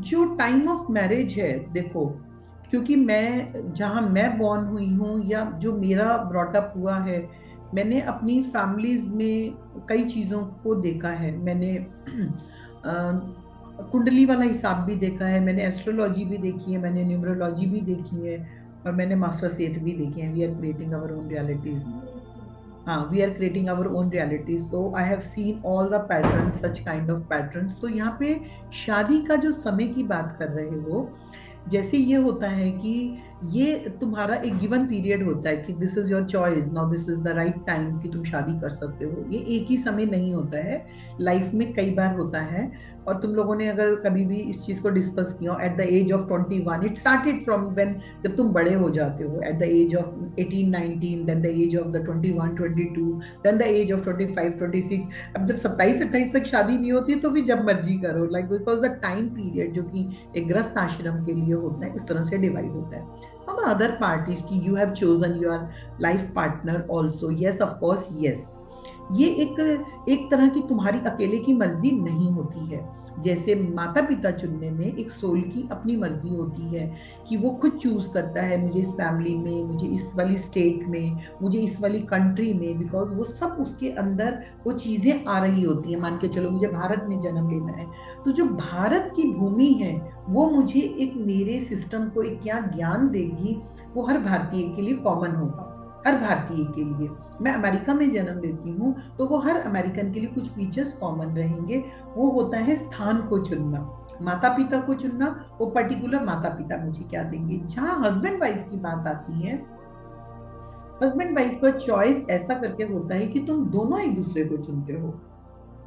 जो time of marriage है, देखो, क्योंकि मैं जहाँ मैं बॉर्न हुई हूँ या जो मेरा ब्रॉटअप हुआ है, मैंने अपनी फैमिलीज में कई चीज़ों को देखा है। मैंने कुंडली वाला हिसाब भी देखा है, मैंने एस्ट्रोलॉजी भी देखी है, मैंने न्यूमरोलॉजी भी देखी है, और मैंने मास्टर सेथ भी देखे हैं। We are creating our own realities. हाँ, we are creating our own reality, so I have seen all the patterns, such kind of patterns. तो यहाँ पे शादी का जो समय की बात कर रहे हो, जैसे ये होता है कि ये तुम्हारा एक गिवन पीरियड होता है कि this is your choice, now this is the right time कि तुम शादी कर सकते हो। ये एक ही समय नहीं होता है, लाइफ में कई बार होता है। और तुम लोगों ने अगर कभी भी इस चीज को डिस्कस किया, at the age of 21, it started from when, जब तुम बड़े हो जाते हो, at the age of 18 19, then the age of the 21 22, then the age of 25 26। अब जब 27 28 तक शादी नहीं होती तो भी जब मर्जी करो, like because the time period जो कि एक गृहस्थ आश्रम के लिए होता है, इस तरह से डिवाइड होता है। On the other part is कि you have chosen your life partner also, yes of course, yes। ये एक तरह की तुम्हारी अकेले की मर्जी नहीं होती है। जैसे माता पिता चुनने में एक सोल की अपनी मर्जी होती है कि वो खुद चूज करता है, मुझे इस फैमिली में, मुझे इस वाली स्टेट में, मुझे इस वाली कंट्री में, बिकॉज वो सब उसके अंदर वो चीजें आ रही होती हैं। मान के चलो मुझे भारत में जन्म लेना है, तो जो भारत की भूमि है वो मुझे एक मेरे सिस्टम को एक क्या ज्ञान देगी, वो हर भारतीय के लिए कॉमन होगा। हर भारतीय के लिए, मैं अमेरिका में जन्म लेती हूँ तो वो हर अमेरिकन के लिए कुछ फीचर्स कॉमन रहेंगे। वो होता है स्थान को चुनना, माता पिता को चुनना, वो पर्टिकुलर माता पिता मुझे क्या देंगे। जहाँ हस्बैंड वाइफ की बात आती है, हस्बैंड वाइफ का चॉइस ऐसा करके होता है कि तुम दोनों एक दूसरे को चुनते हो।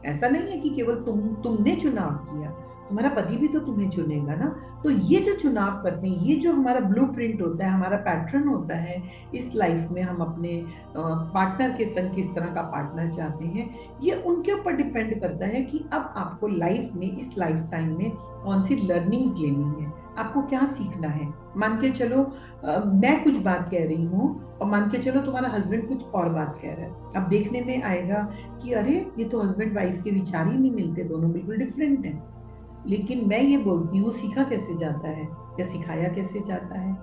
ऐसा नहीं है कि केवल तुमने चुनाव किया, तुम्हारा पति भी तो तुम्हें चुनेगा ना। तो ये जो चुनाव करते हैं, ये जो हमारा ब्लूप्रिंट होता है, हमारा पैटर्न होता है इस लाइफ में, हम अपने पार्टनर के संग किस तरह का पार्टनर चाहते हैं, ये उनके ऊपर डिपेंड करता है कि अब आपको लाइफ में, इस लाइफ टाइम में कौन सी लर्निंग्स लेनी है, आपको क्या सीखना है। मान के चलो मैं कुछ बात कह रही हूँ और मान के चलो तुम्हारा हस्बैंड कुछ और बात कह रहा है। अब देखने में आएगा कि अरे ये तो हस्बैंड वाइफ के विचार ही नहीं मिलते, दोनों बिल्कुल डिफरेंट हैं। लेकिन मैं ये बोलती हूँ, सीखा कैसे जाता है या सिखाया कैसे जाता है।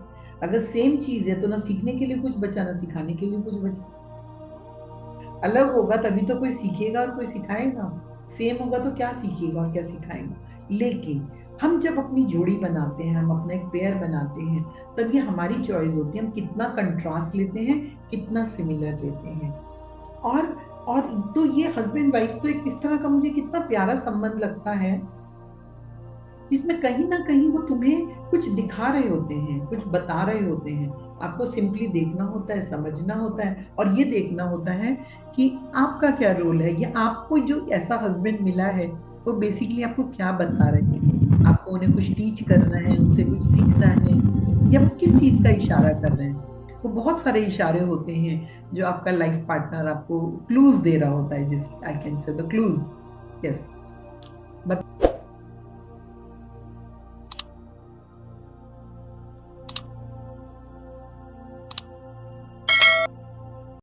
अगर सेम चीज है तो ना सीखने के लिए कुछ बचा, ना सिखाने के लिए कुछ बचा। अलग होगा तभी तो कोई सीखेगा और कोई सिखाएगा। सेम होगा तो क्या सीखेगा और क्या सिखाएगा। लेकिन हम जब अपनी जोड़ी बनाते हैं, हम अपना एक पेयर बनाते हैं, तब ये हमारी चॉइस होती है, हम कितना कंट्रास्ट लेते हैं, कितना सिमिलर लेते हैं। और और तो ये हस्बैंड वाइफ तो एक इस तरह का मुझे कितना प्यारा संबंध लगता है, जिसमें कहीं ना कहीं वो तुम्हें कुछ दिखा रहे होते हैं, कुछ बता रहे होते हैं। आपको सिंपली देखना होता है, समझना होता है, और ये देखना होता है कि आपका क्या रोल है, या आपको जो ऐसा हस्बैंड मिला है वो बेसिकली आपको क्या बता रहे हैं। आपको उन्हें कुछ टीच करना है, उनसे कुछ सीखना है, या वो किस चीज का इशारा कर रहे हैं। वो बहुत सारे इशारे होते हैं जो आपका लाइफ पार्टनर आपको क्लूज दे रहा होता है, जिस I can say the clues. Yes.